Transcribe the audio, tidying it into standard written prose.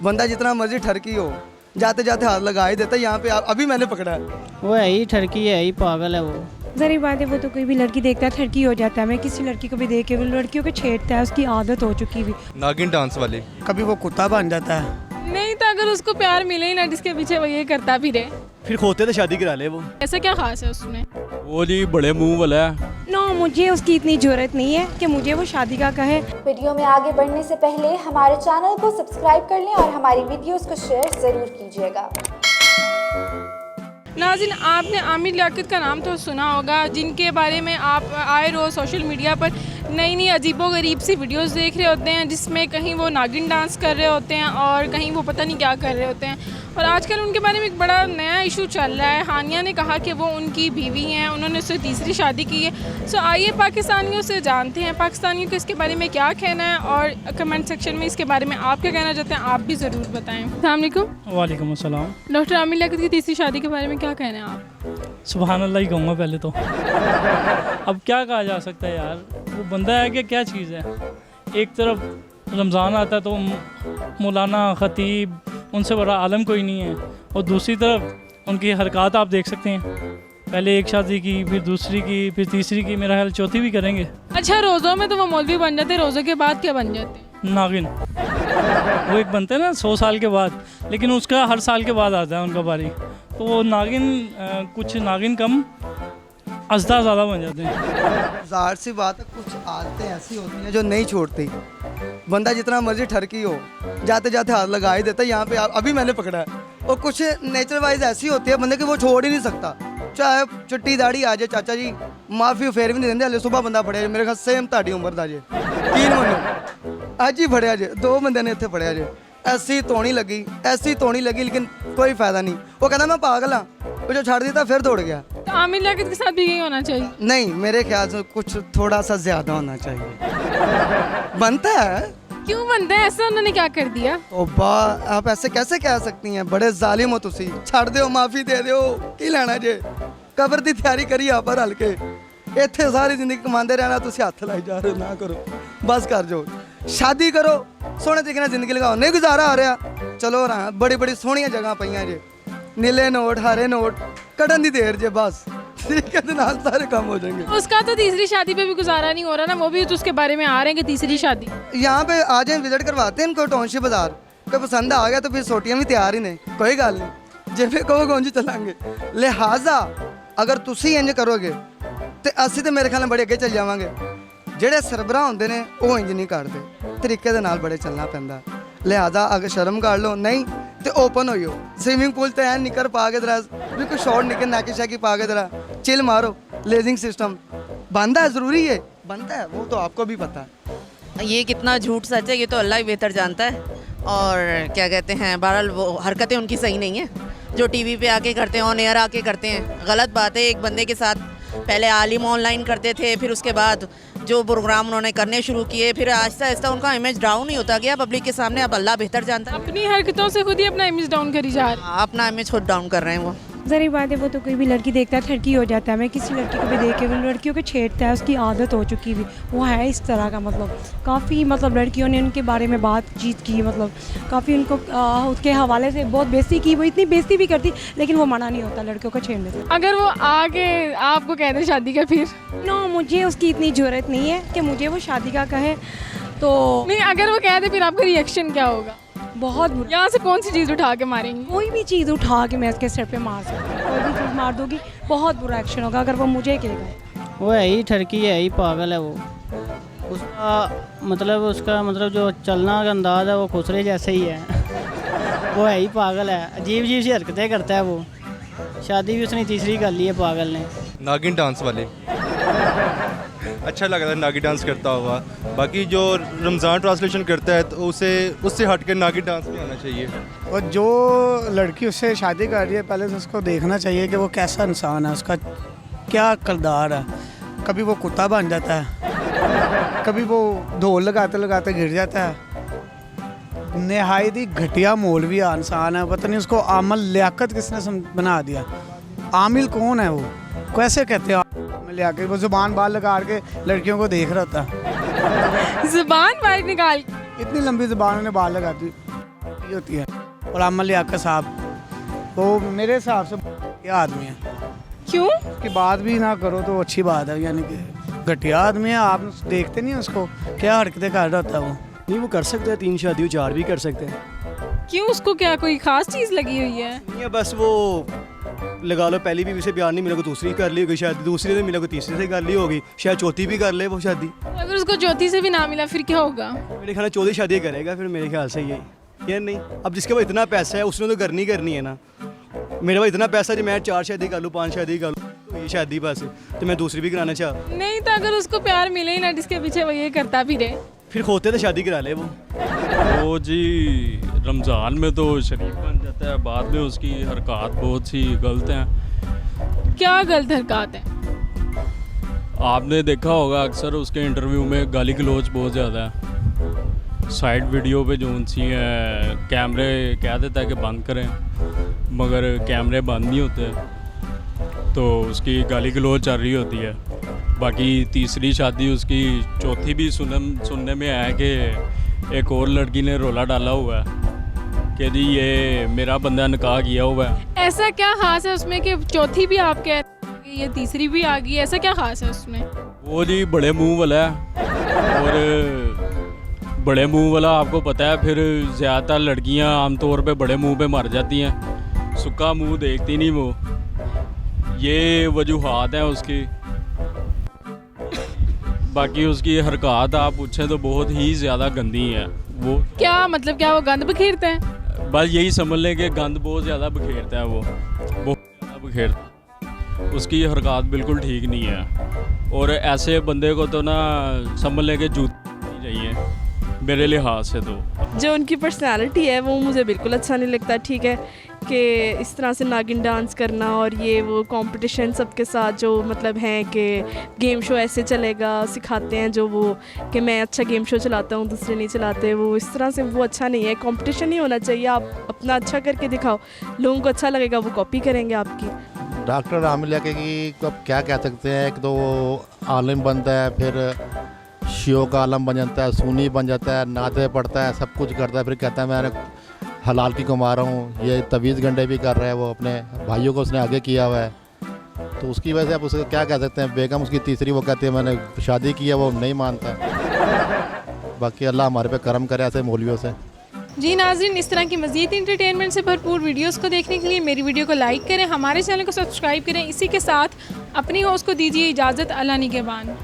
बंदा जितना मर्जी ठरकी हो, जाते जाते हाथ लगा ही देता है। यहाँ पे अभी मैंने पकड़ा है। वो है ही ठरकी, है ही पागल है वो। ज़री बात है, वो तो कोई भी लड़की देखता है ठरकी हो जाता है। मैं किसी लड़की को भी देख के वो लड़कियों को छेड़ता है, उसकी आदत हो चुकी भी। नागिन डांस वाली। कभी वो कुत्ता बन जाता है। नहीं तो अगर उसको प्यार मिले ही ना जिसके पीछे वो ये करता भी रहे, फिर खोते तो शादी करा ले वो। ऐसा क्या खास है उसमें? वो जी बड़े मुंह वाला है। नो, मुझे उसकी इतनी ज़रूरत नहीं है कि मुझे वो शादी का कहे। वीडियो में आगे बढ़ने से पहले हमारे चैनल को सब्सक्राइब कर लें और हमारी वीडियोस को शेयर ज़रूर कीजिएगा। नाज़रीन, आपने आमिर लियाकत का नाम तो सुना होगा, जिनके बारे में आप आए रोज़ सोशल मीडिया पर नई नई अजीबोगरीब सी वीडियोस देख रहे होते हैं, जिसमें कहीं वो नागिन डांस कर रहे होते हैं और कहीं वो पता नहीं क्या कर रहे होते हैं। और आजकल उनके बारे में एक बड़ा नया इशू चल रहा है। हानिया ने कहा कि वो उनकी बीवी हैं, उन्होंने उससे तीसरी शादी की है। सो आइए पाकिस्तानियों से जानते हैं पाकिस्तानियों को इसके बारे में क्या कहना है, और कमेंट सेक्शन में इसके बारे में आप क्या कहना चाहते हैं आप भी ज़रूर बताएँ। अस्सलाम वालेकुम। वालेकुम अस्सलाम। डॉक्टर आमिर लियाकत की तीसरी शादी के बारे में क्या कहना है आप? सुभान अल्लाह ही कहूँगा पहले तो। अब क्या कहा जा सकता है यार, वो बंदा है कि क्या चीज़ है। एक तरफ रमज़ान आता है तो मौलाना ख़तीब उनसे बड़ा आलम कोई नहीं है, और दूसरी तरफ उनकी हरकत आप देख सकते हैं। पहले एक शादी की, फिर दूसरी की, फिर तीसरी की, मेरा ख्याल चौथी भी करेंगे। अच्छा, रोज़ों में तो वो मौलवी बन जाते हैं, रोज़ों के बाद क्या बन जाते हैं? नागिन। वो एक बनते हैं ना 100 साल के बाद, लेकिन उसका हर साल के बाद आता है उनका बारी। तो वो नागिन कुछ नागिन कम अज़दा ज़्यादा बन जाते हैं। ज़ाहिर सी बात है, कुछ आदतें ऐसी होती हैं जो नहीं छोड़ती। बंदा जितना मर्जी ठरकी हो, जाते जाते हाथ लगा ही देता है। यहाँ पे अभी मैंने पकड़ा है। और कुछ नेचर वाइज ऐसी होती है बंदे की वो छोड़ ही नहीं सकता, चाहे चुट्टी दाढ़ी आ जाए। चाचा जी माफ़ी फेर भी नहीं देंगे। हले सुबह बंदा फड़िया मेरे ख्याल सेम ताड़ी उम्र का जे 3 महीने अज ही फड़िया जे, 2 बंदे ने इतने फड़िया जे। ऐसी तोड़ी लगी, ऐसी तोड़ी लगी, लेकिन कोई फ़ायदा नहीं। वो कहना मैं पागल हाँ, वो जो छड़ दिया फिर दौड़ गया। तो आमिर लियाकत के साथ भी यही होना चाहिए? नहीं, मेरे ख्याल से कुछ थोड़ा सा ज़्यादा होना चाहिए। बनता है। क्यों बनता है ऐसा? उन्होंने क्या कर दिया? तौबा, आप ऐसे कैसे कह सकती हैं? बड़े जालिम हो तुसी। छड़ दो, माफ़ी दे दो, की लेना जे। कबर की तैयारी करी आप पर हल्के इतने सारी जिंदगी कमाते रहना, तुसी हथ लाई जा रहे हो। ना करो, बस कर जो, शादी करो, सोहने तरीके नाल जिंदगी लगाओ। नहीं गुजारा आ रहा, चलो रहा बड़ी बड़ी सोहनियां जगह पईयां जे, नीले नोट हरे नोट कढ़न दी देर जे, बस तरीके दे नाल सारे काम हो जाएंगे। उसका तो तीसरी शादी पे भी गुजारा नहीं हो रहा ना, वो भी तो उसके बारे में आ रहे हैं कि तीसरी शादी। यहाँ पे आ जाए, विजिट करवाते हैं इनको टाउनशिप बाजार। कोई पसंद आ गया तो फिर सोटियां भी तैयार ही नहीं, कोई गल नहीं, जिਵੇਂ कहो गौंजी चलांगे। लिहाजा अगर तुसी इंज करोगे तो असी तो मेरे ख्याल बड़े अगे चल जावांगे। ਜਿਹੜੇ ਸਰਬਰਾ ਹੁੰਦੇ ਨੇ ਉਹ ਇੰਜ ਨਹੀਂ ਕਰਦੇ, ਤਰੀਕੇ ਦੇ ਨਾਲ ਬੜੇ ਚੱਲਣਾ ਪੈਂਦਾ। ਲਿਹਾਜ਼ਾ ਅਗਰ ਸ਼ਰਮ ਕਰ ਲਓ ਨਹੀਂ ਤੇ ਓਪਨ ਹੋਇਓ। स्विमिंग पूल तो ऐन निकर पा के जरा बिल्कुल शॉर्ट निकर नाकी शाकी पा के जरा चिल मारो। लेजिंग सिस्टम बनता है, ज़रूरी है, बनता है, वो तो आपको भी पता है। ये कितना झूठ सच है ये तो अल्लाह ही बेहतर जानता है। और क्या कहते हैं, बहरहाल वो हरकतें उनकी सही नहीं है जो टीवी पे आके करते हैं, ऑन एयर आके करते हैं। गलत बात है। एक बंदे के साथ पहले आलिम ऑनलाइन करते थे, फिर उसके बाद जो प्रोग्राम उन्होंने करने शुरू किए, फिर आहिस्ता आहिस्ता उनका इमेज डाउन ही होता गया पब्लिक के सामने। अब अल्लाह बेहतर जानता है। अपनी हरकतों से खुद ही अपना इमेज डाउन करी जा रहे हैं। अपना इमेज खुद डाउन कर रहे हैं वो। ज़री बात है, वो तो कोई भी लड़की देखता है ठरकी हो जाता है। मैं किसी लड़की को भी देख के वो लड़कियों को छेड़ता है, उसकी आदत हो चुकी भी। वो है इस तरह का, मतलब काफ़ी मतलब लड़कियों ने उनके बारे में बातचीत की, मतलब काफ़ी उनको उसके हवाले से बहुत बेइज्जती की। वो इतनी बेइज्जती भी करती, लेकिन वो मना नहीं होता लड़कियों को छेड़ने से। अगर वो आगे आपको कह दे शादी का, फिर? नो, मुझे उसकी इतनी ज़रूरत नहीं है कि मुझे वो शादी का कहे। तो नहीं, अगर वो कह दे फिर आपका रिएक्शन क्या होगा? बहुत बुरा। यहाँ से कौन सी चीज़ उठा के मारेंगी? कोई भी चीज़ उठा के मैं उसके सिर पे मार सकती हूँ, कोई भी चीज़ मार दूँगी। बहुत बुरा एक्शन होगा अगर वो मुझे कहेगा। वो है ही ठरकी, है ही पागल है वो। उसका मतलब जो चलना का अंदाज़ है वो खुसरे जैसे ही है। वो है ही पागल है, अजीब अजीब सी हरकतें करता है वो। शादी भी उसने तीसरी कर ली है पागल ने। नागिन डांस वाले। अच्छा लग रहा है नागिन डांस करता हुआ। बाकी जो रमज़ान ट्रांसलेशन करता है तो उससे हट कर नागिन डांस नहीं आना चाहिए। और जो लड़की उससे शादी कर रही है, पहले तो उसको देखना चाहिए कि वो कैसा इंसान है, उसका क्या किरदार है। कभी वो कुत्ता बन जाता है, कभी वो ढोल लगाते लगाते गिर जाता है। नहायत ही घटिया मौलवी इंसान है। पता नहीं उसको आमिर लियाकत किसने बना दिया। आमिर कौन है वो, कैसे कहते हैं आमिर लियाकत? वो ज़ुबान बाहर लगा के लड़कियों को देख रहा था। जुबान बाहर निकाल, इतनी लंबी ज़ुबान उन्हें बाहर लगा दी। की होती है। और अमल लियाकत साहब वो मेरे हिसाब से घटिया आदमी है। क्यों? उसकी बात भी ना करो तो अच्छी बात है, यानी कि घटिया आदमी है। आप देखते नहीं उसको क्या हरकतें कर रहा होता है वो। नहीं वो कर सकते हैं, 3 शादी 4 भी कर सकते हैं। क्यों, उसको क्या कोई खास चीज़ लगी हुई है? नहीं है बस वो लगा लो पहली बीवी से प्यार नहीं मिला को दूसरी कर ली होगी शादी, दूसरी से मिला को तीसरी से कर ली होगी, शायद चौथी भी कर ले वो शादी। अगर उसको चौथी से भी ना मिला फिर क्या होगा? मेरे ख्याल चौथी शादी करेगा फिर, मेरे ख्याल से यही या नहीं। अब जिसके पास इतना पैसा है उसने तो करनी है ना। मेरे पास इतना पैसा है मैं 4 शादी कर लूँ 5 शादी कर लूँ, तो ये शादी बस तो मैं दूसरी भी कराना चाह। नहीं तो अगर उसको प्यार मिले ही ना जिसके पीछे वो ये करता भी रहे, फिर होते तो शादी करा ले वो जी रमज़ान में तो शरीफ बन जाता है, बाद में उसकी हरकत बहुत सी गलत हैं। क्या गलत हरकत है? आपने देखा होगा अक्सर उसके इंटरव्यू में गाली गलौज बहुत ज़्यादा है। साइड वीडियो पे जो सी है कैमरे कह देता है कि बंद करें, मगर कैमरे बंद नहीं होते तो उसकी गाली गलौज चल रही होती है। बाकी तीसरी शादी उसकी, चौथी भी सुनने में आया कि एक और लड़की ने रोला डाला हुआ है कि जी ये मेरा बंदा निकाह किया हुआ है। ऐसा क्या खास है उसमें कि चौथी भी आप कह रहे हैं कि ये तीसरी भी आ गई, ऐसा क्या खास है उसमें? वो जी बड़े मुंह वाला है, और बड़े मुंह वाला आपको पता है फिर ज़्यादातर लड़कियां आमतौर पे बड़े मुंह पे मर जाती हैं, सूखा मुंह देखती नहीं वो। ये वजूहात हैं उसकी। बाकी उसकी हरकत आप पूछें तो बहुत ही ज़्यादा गंदी है वो। क्या मतलब, क्या वो गंद बखेरता है? बस यही समझ लें कि गंद बहुत ज़्यादा बखेरता है वो, बहुत ज़्यादा बखेरता है। उसकी हरकत बिल्कुल ठीक नहीं है, और ऐसे बंदे को तो ना समझ लें कि जूती नहीं चाहिए मेरे लिहाज से। तो जो उनकी पर्सनालिटी है वो मुझे बिल्कुल अच्छा नहीं लगता। ठीक है कि इस तरह से नागिन डांस करना और ये वो कंपटीशन सबके साथ जो मतलब हैं कि गेम शो ऐसे चलेगा, सिखाते हैं जो वो कि मैं अच्छा गेम शो चलाता हूँ दूसरे नहीं चलाते, वो इस तरह से वो अच्छा नहीं है। कंपटीशन नहीं होना चाहिए, आप अपना अच्छा करके दिखाओ, लोगों को अच्छा लगेगा वो कॉपी करेंगे आपकी। डॉक्टर आमिर लियाकत की अब क्या कह सकते हैं, एक तो वो आलिम बनता है, फिर शियो का आलम बन जाता है, सुन्नी बन जाता है, नाते पढ़ता है, सब कुछ करता है, फिर कहता है मैं हलाल की कमा रहा हूँ। ये तवीज़ गंडे भी कर रहा है, वो अपने भाइयों को उसने आगे किया हुआ है, तो उसकी वजह से आप उसको क्या कह सकते हैं। बेगम उसकी तीसरी, वो कहती है मैंने शादी की है, वो नहीं मानता। बाकी अल्लाह हमारे पे करम करे ऐसे मौलवियों से। जी नाज़रीन, इस तरह की मज़ीद इंटरटेनमेंट से भरपूर वीडियोस को देखने के लिए मेरी वीडियो को लाइक करें, हमारे चैनल को सब्सक्राइब करें। इसी के साथ अपनी होस्ट को दीजिए इजाज़त। अल्लाह निगहबान।